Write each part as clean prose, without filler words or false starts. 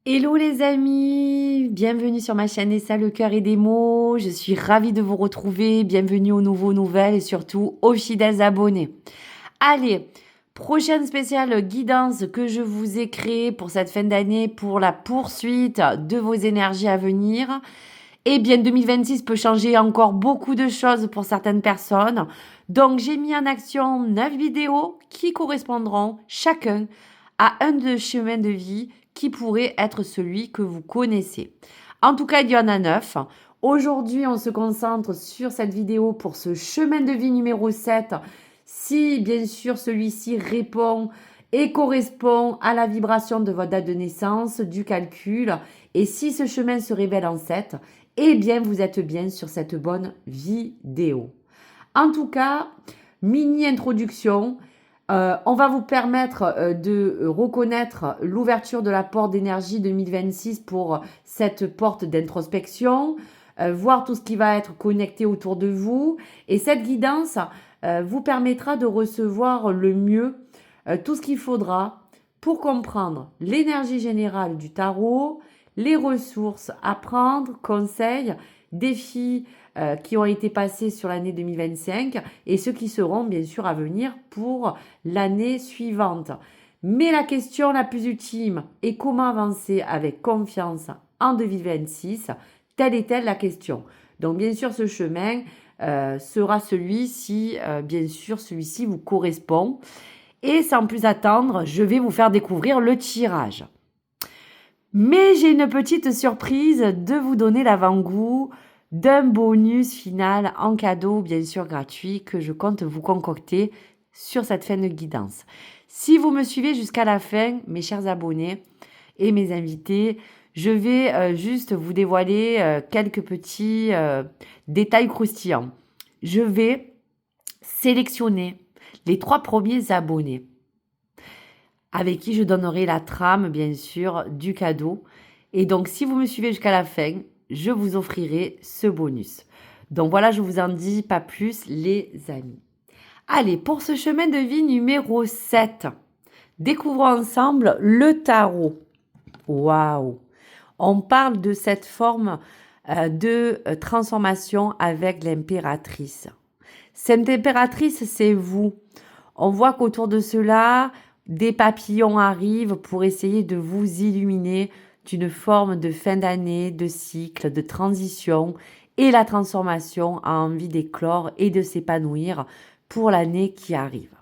Hello les amis, bienvenue sur ma chaîne Essa le cœur et des mots. Je suis ravie de vous retrouver. Bienvenue aux nouveaux nouvelles et surtout aux fidèles abonnés. Allez, prochaine spéciale guidance que je vous ai créée pour cette fin d'année pour la poursuite de vos énergies à venir. Eh bien, 2026 peut changer encore beaucoup de choses pour certaines personnes. Donc, j'ai mis en action 9 vidéos qui correspondront chacun à un de chemin de vie qui pourrait être celui que vous connaissez. En tout cas, il y en a 9. Aujourd'hui, on se concentre sur cette vidéo pour ce chemin de vie numéro 7. Si, bien sûr, celui-ci répond et correspond à la vibration de votre date de naissance, du calcul. Et si ce chemin se révèle en 7, eh bien, vous êtes bien sur cette bonne vidéo. En tout cas, mini introduction. On va vous permettre de reconnaître l'ouverture de la porte d'énergie 2026 pour cette porte d'introspection, voir tout ce qui va être connecté autour de vous. Et cette guidance vous permettra de recevoir le mieux tout ce qu'il faudra pour comprendre l'énergie générale du tarot, les ressources à prendre, conseils, défis qui ont été passés sur l'année 2025 et ceux qui seront bien sûr à venir pour l'année suivante. Mais la question la plus ultime est comment avancer avec confiance en 2026. Telle est-elle la question. Donc bien sûr ce chemin sera celui si bien sûr celui-ci vous correspond. Et sans plus attendre, je vais vous faire découvrir le tirage. Mais j'ai une petite surprise de vous donner l'avant-goût d'un bonus final en cadeau, bien sûr gratuit, que je compte vous concocter sur cette fin de guidance. Si vous me suivez jusqu'à la fin, mes chers abonnés et mes invités, je vais juste vous dévoiler quelques petits détails croustillants. Je vais sélectionner les 3 premiers abonnés avec qui je donnerai la trame, bien sûr, du cadeau. Et donc, si vous me suivez jusqu'à la fin, je vous offrirai ce bonus. Donc voilà, je vous en dis pas plus, les amis. Allez, pour ce chemin de vie numéro 7, découvrons ensemble le tarot. Waouh! On parle de cette forme de transformation avec l'impératrice. Cette impératrice, c'est vous. On voit qu'autour de cela, des papillons arrivent pour essayer de vous illuminer d'une forme de fin d'année, de cycle, de transition, et la transformation a envie d'éclore et de s'épanouir pour l'année qui arrive.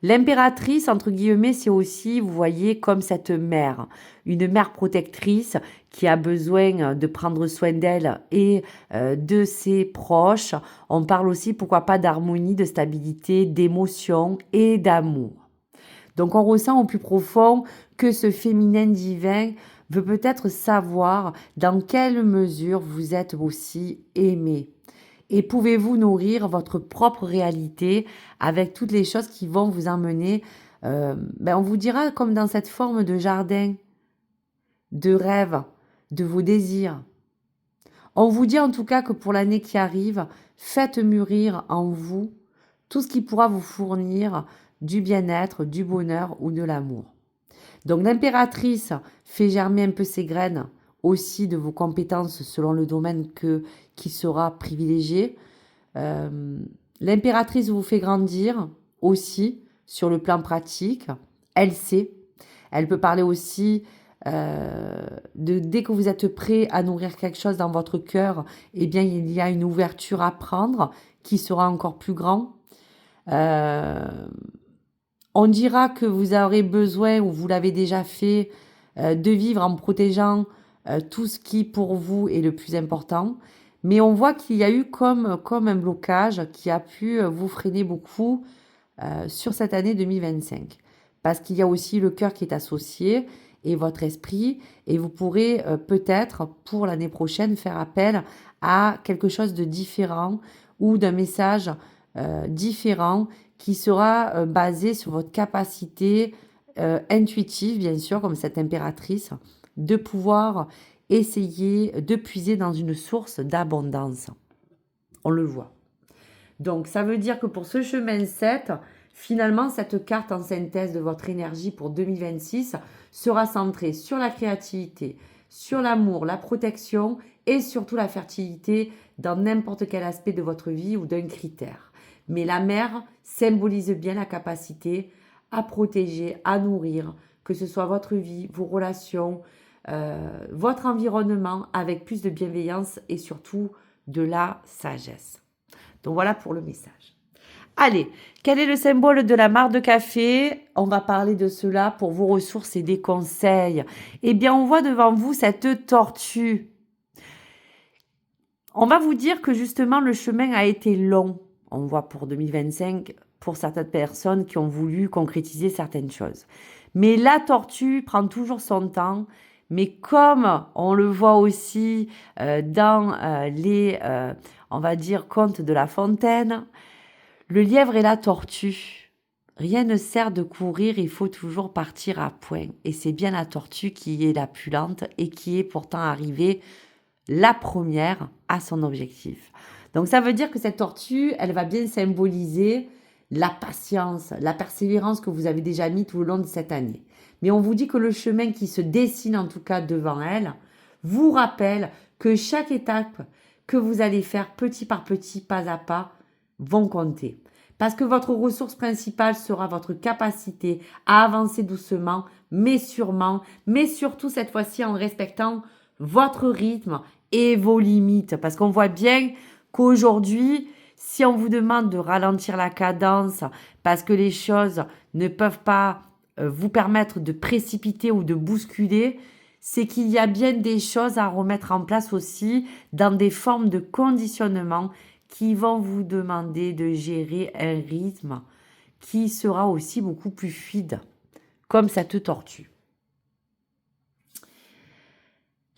L'impératrice, entre guillemets, c'est aussi, vous voyez, comme cette mère, une mère protectrice qui a besoin de prendre soin d'elle et de ses proches. On parle aussi, pourquoi pas, d'harmonie, de stabilité, d'émotion et d'amour. Donc on ressent au plus profond que ce féminin divin veut peut-être savoir dans quelle mesure vous êtes aussi aimé. Et pouvez-vous nourrir votre propre réalité avec toutes les choses qui vont vous emmener, on vous dira comme dans cette forme de jardin, de rêve, de vos désirs. On vous dit en tout cas que pour l'année qui arrive, faites mûrir en vous tout ce qui pourra vous fournir du bien-être, du bonheur ou de l'amour. Donc l'impératrice fait germer un peu ses graines aussi de vos compétences selon le domaine qui sera privilégié. L'impératrice vous fait grandir aussi sur le plan pratique. Elle sait. Elle peut parler aussi de dès que vous êtes prêt à nourrir quelque chose dans votre cœur, eh bien il y a une ouverture à prendre qui sera encore plus grand. On dira que vous aurez besoin, ou vous l'avez déjà fait, de vivre en protégeant tout ce qui pour vous est le plus important. Mais on voit qu'il y a eu comme un blocage qui a pu vous freiner beaucoup sur cette année 2025. Parce qu'il y a aussi le cœur qui est associé et votre esprit. Et vous pourrez peut-être pour l'année prochaine faire appel à quelque chose de différent ou d'un message différent qui sera basé sur votre capacité intuitive, bien sûr, comme cette impératrice, de pouvoir essayer de puiser dans une source d'abondance. On le voit. Donc, ça veut dire que pour ce chemin 7, Finalement, cette carte en synthèse de votre énergie pour 2026 sera centrée sur la créativité, sur l'amour, la protection et surtout la fertilité dans n'importe quel aspect de votre vie ou d'un critère. Mais la mer symbolise bien la capacité à protéger, à nourrir, que ce soit votre vie, vos relations, votre environnement avec plus de bienveillance et surtout de la sagesse. Donc voilà pour le message. Allez, quel est le symbole de la mare de café? On va parler de cela pour vos ressources et des conseils. Eh bien, on voit devant vous cette tortue. On va vous dire que justement, le chemin a été long. On voit pour 2025, pour certaines personnes qui ont voulu concrétiser certaines choses. Mais la tortue prend toujours son temps. Mais comme on le voit aussi dans les, on va dire, contes de La Fontaine, le lièvre et la tortue, rien ne sert de courir, il faut toujours partir à point. Et c'est bien la tortue qui est la plus lente et qui est pourtant arrivée la première à son objectif. Donc ça veut dire que cette tortue, elle va bien symboliser la patience, la persévérance que vous avez déjà mis tout au long de cette année. Mais on vous dit que le chemin qui se dessine en tout cas devant elle vous rappelle que chaque étape que vous allez faire petit par petit, pas à pas, vont compter. Parce que votre ressource principale sera votre capacité à avancer doucement, mais sûrement, mais surtout cette fois-ci en respectant votre rythme et vos limites. Parce qu'on voit bien qu'aujourd'hui, si on vous demande de ralentir la cadence parce que les choses ne peuvent pas vous permettre de précipiter ou de bousculer, c'est qu'il y a bien des choses à remettre en place aussi dans des formes de conditionnement qui vont vous demander de gérer un rythme qui sera aussi beaucoup plus fluide, comme cette tortue.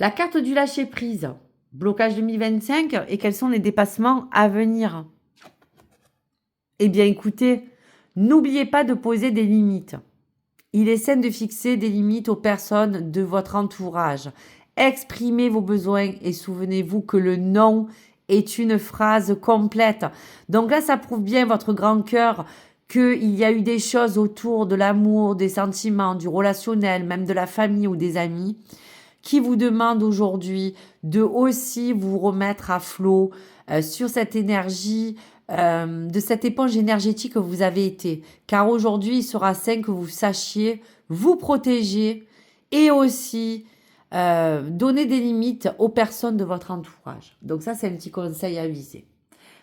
La carte du lâcher-prise, blocage 2025, et quels sont les dépassements à venir? Eh bien, écoutez, n'oubliez pas de poser des limites. Il est sain de fixer des limites aux personnes de votre entourage. Exprimez vos besoins et souvenez-vous que le non est une phrase complète. Donc là, ça prouve bien votre grand cœur qu'il y a eu des choses autour de l'amour, des sentiments, du relationnel, même de la famille ou des amis, qui vous demandent aujourd'hui de aussi vous remettre à flot sur cette énergie, de cette éponge énergétique que vous avez été. Car aujourd'hui, il sera sain que vous sachiez vous protéger et aussi donner des limites aux personnes de votre entourage. Donc ça, c'est un petit conseil à viser.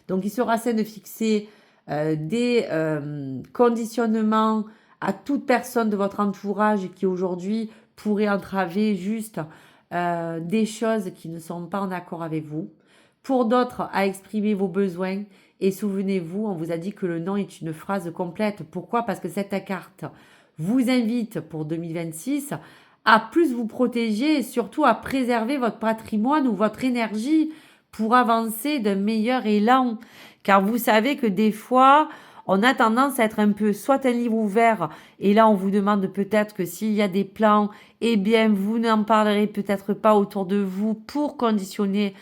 Donc il sera sain de fixer des conditionnements à toute personne de votre entourage qui aujourd'hui pourrait entraver juste des choses qui ne sont pas en accord avec vous. Pour d'autres, à exprimer vos besoins. Et souvenez-vous, on vous a dit que le non est une phrase complète. Pourquoi? Parce que cette carte vous invite pour 2026 à plus vous protéger et surtout à préserver votre patrimoine ou votre énergie pour avancer d'un meilleur élan. Car vous savez que des fois, on a tendance à être un peu soit un livre ouvert et là on vous demande peut-être que s'il y a des plans, eh bien vous n'en parlerez peut-être pas autour de vous pour conditionner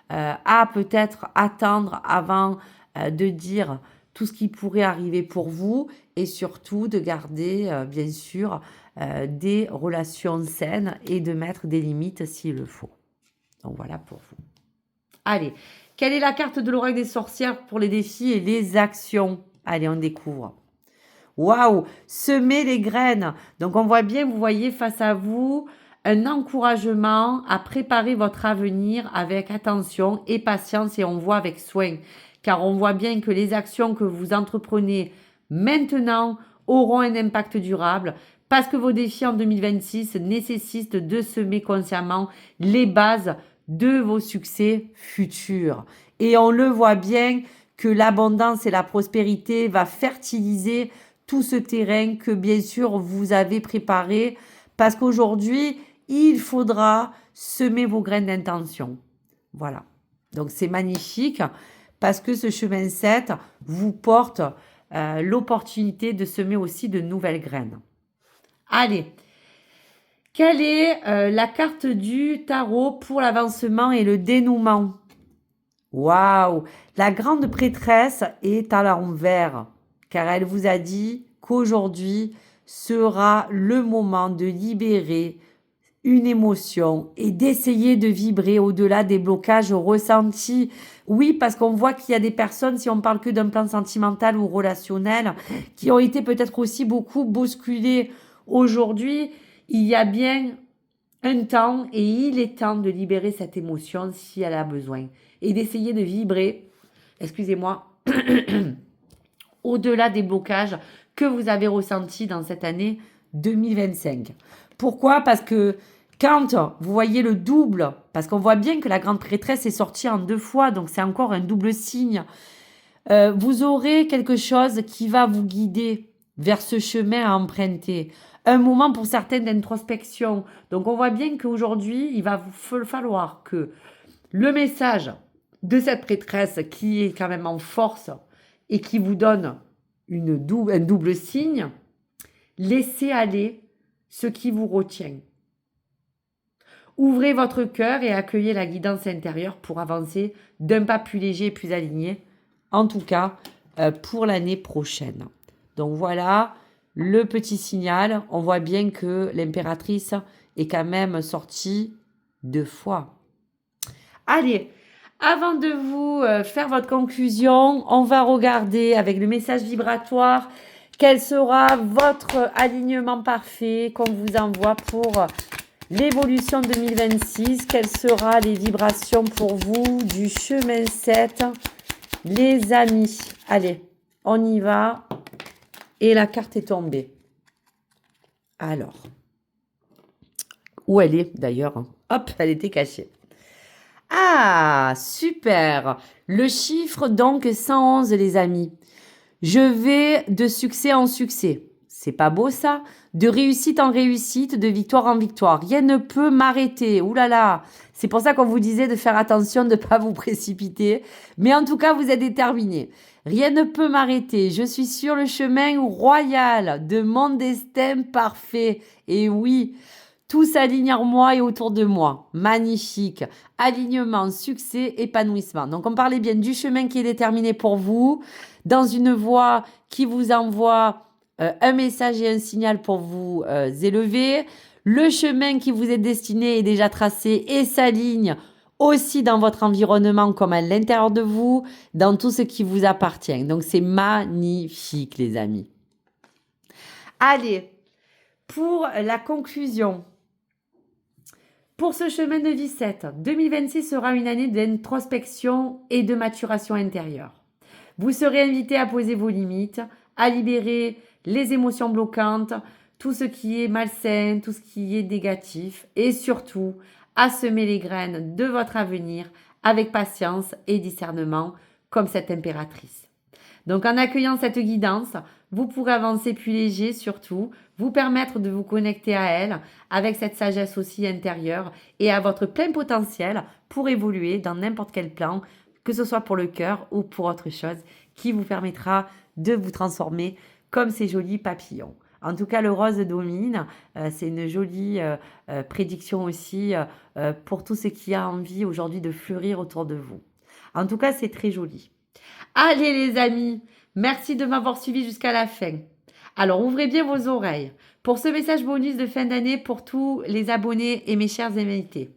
à peut-être attendre avant de dire tout ce qui pourrait arriver pour vous et surtout de garder bien sûr des relations saines et de mettre des limites s'il le faut. Donc voilà pour vous. Allez, quelle est la carte de l'oracle des sorcières pour les défis et les actions? Allez, on découvre. Waouh, semer les graines. Donc on voit bien, vous voyez face à vous un encouragement à préparer votre avenir avec attention et patience et on voit avec soin. Car on voit bien que les actions que vous entreprenez maintenant auront un impact durable parce que vos défis en 2026 nécessitent de semer consciemment les bases de vos succès futurs. Et on le voit bien que l'abondance et la prospérité va fertiliser tout ce terrain que bien sûr vous avez préparé parce qu'aujourd'hui, il faudra semer vos graines d'intention. Voilà. Donc c'est magnifique parce que ce chemin 7 vous porte l'opportunité de semer aussi de nouvelles graines. Allez, quelle est la carte du tarot pour l'avancement et le dénouement? Waouh, la grande prêtresse est à l'envers. car elle vous a dit qu'aujourd'hui sera le moment de libérer une émotion et d'essayer de vibrer au-delà des blocages ressentis. Oui, parce qu'on voit qu'il y a des personnes, si on parle que d'un plan sentimental ou relationnel, qui ont été peut-être aussi beaucoup bousculées. Aujourd'hui, il y a bien un temps et il est temps de libérer cette émotion si elle a besoin et d'essayer de vibrer, excusez-moi, au-delà des blocages que vous avez ressentis dans cette année 2025. Pourquoi? Parce que quand vous voyez le double, parce qu'on voit bien que la grande prêtresse est sortie en 2 fois, donc c'est encore un double signe, vous aurez quelque chose qui va vous guider vers ce chemin à emprunter. Un moment pour certains d'introspection. Donc on voit bien qu'aujourd'hui, il va vous falloir que le message de cette prêtresse qui est quand même en force et qui vous donne un double signe, laissez aller ce qui vous retient. Ouvrez votre cœur et accueillez la guidance intérieure pour avancer d'un pas plus léger et plus aligné, en tout cas pour l'année prochaine. Donc voilà le petit signal. On voit bien que l'impératrice est quand même sortie 2 fois. Allez, avant de vous faire votre conclusion, on va regarder avec le message vibratoire quel sera votre alignement parfait qu'on vous envoie pour l'évolution 2026. Quelles seront les vibrations pour vous du chemin 7, les amis? Allez, on y va. Et la carte est tombée. Alors, où elle est d'ailleurs? Hop, elle était cachée. Ah, super. Le chiffre donc 111, les amis. Je vais de succès en succès. C'est pas beau ça? De réussite en réussite, de victoire en victoire. Rien ne peut m'arrêter. Ouh là là. C'est pour ça qu'on vous disait de faire attention, de ne pas vous précipiter. Mais en tout cas, vous êtes déterminés. Rien ne peut m'arrêter. Je suis sur le chemin royal de mon destin parfait. Et oui, tout s'aligne en moi et autour de moi. Magnifique. Alignement, succès, épanouissement. Donc, on parlait bien du chemin qui est déterminé pour vous, dans une voie qui vous envoie un message et un signal pour vous élever. Le chemin qui vous est destiné est déjà tracé et s'aligne aussi dans votre environnement comme à l'intérieur de vous, dans tout ce qui vous appartient. Donc, c'est magnifique, les amis. Allez, pour la conclusion, pour ce chemin de vie 7, 2026 sera une année d'introspection et de maturation intérieure. Vous serez invité à poser vos limites, à libérer les émotions bloquantes, tout ce qui est malsain, tout ce qui est négatif et surtout à semer les graines de votre avenir avec patience et discernement comme cette impératrice. Donc en accueillant cette guidance, vous pourrez avancer plus léger surtout, vous permettre de vous connecter à elle avec cette sagesse aussi intérieure et à votre plein potentiel pour évoluer dans n'importe quel plan, que ce soit pour le cœur ou pour autre chose, qui vous permettra de vous transformer comme ces jolis papillons. En tout cas, le rose domine. C'est une jolie prédiction aussi pour tout ce qui a envie aujourd'hui de fleurir autour de vous. En tout cas, c'est très joli. Allez les amis, merci de m'avoir suivi jusqu'à la fin. Alors, ouvrez bien vos oreilles pour ce message bonus de fin d'année pour tous les abonnés et mes chers invités.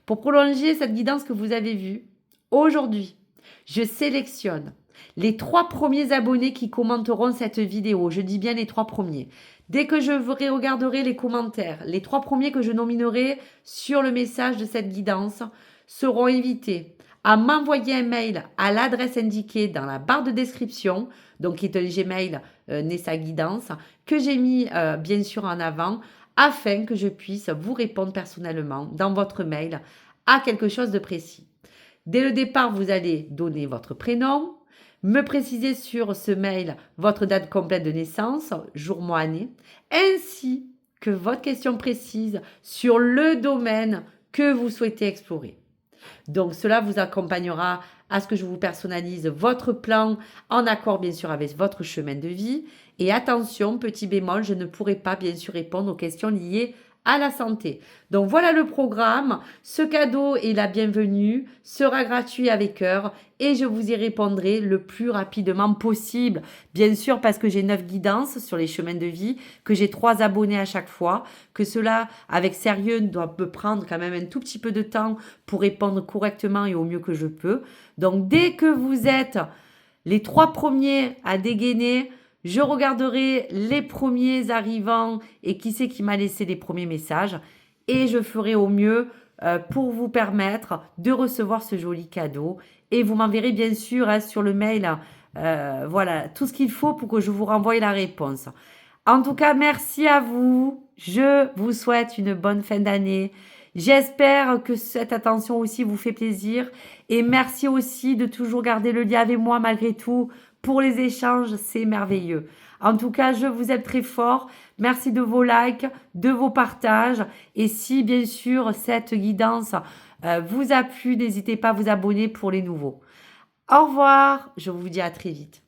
Pour prolonger cette guidance que vous avez vue, aujourd'hui, je sélectionne les 3 premiers abonnés qui commenteront cette vidéo. Je dis bien les 3 premiers. Dès que je regarderai les commentaires, les 3 premiers que je nominerai sur le message de cette guidance seront invités à m'envoyer un mail à l'adresse indiquée dans la barre de description, donc qui est un Gmail Nessa Guidance, que j'ai mis bien sûr en avant, afin que je puisse vous répondre personnellement dans votre mail à quelque chose de précis. Dès le départ, vous allez donner votre prénom, me préciser sur ce mail votre date complète de naissance, jour, mois, année, ainsi que votre question précise sur le domaine que vous souhaitez explorer. Donc, cela vous accompagnera à ce que je vous personnalise votre plan en accord, bien sûr, avec votre chemin de vie. Et attention, petit bémol, je ne pourrai pas, bien sûr, répondre aux questions liées à la santé. Donc voilà le programme. Ce cadeau est la bienvenue, sera gratuit avec cœur et je vous y répondrai le plus rapidement possible. Bien sûr parce que j'ai 9 guidances sur les chemins de vie, que j'ai 3 abonnés à chaque fois, que cela avec sérieux doit me prendre quand même un tout petit peu de temps pour répondre correctement et au mieux que je peux. Donc dès que vous êtes les 3 premiers à dégainer, je regarderai les premiers arrivants et qui c'est qui m'a laissé les premiers messages et je ferai au mieux pour vous permettre de recevoir ce joli cadeau. Et vous m'enverrez bien sûr sur le mail voilà, tout ce qu'il faut pour que je vous renvoie la réponse. En tout cas, merci à vous. Je vous souhaite une bonne fin d'année. J'espère que cette attention aussi vous fait plaisir. Et merci aussi de toujours garder le lien avec moi malgré tout. Pour les échanges, c'est merveilleux. En tout cas, je vous aime très fort. Merci de vos likes, de vos partages. Et si, bien sûr, cette guidance vous a plu, n'hésitez pas à vous abonner pour les nouveaux. Au revoir. Je vous dis à très vite.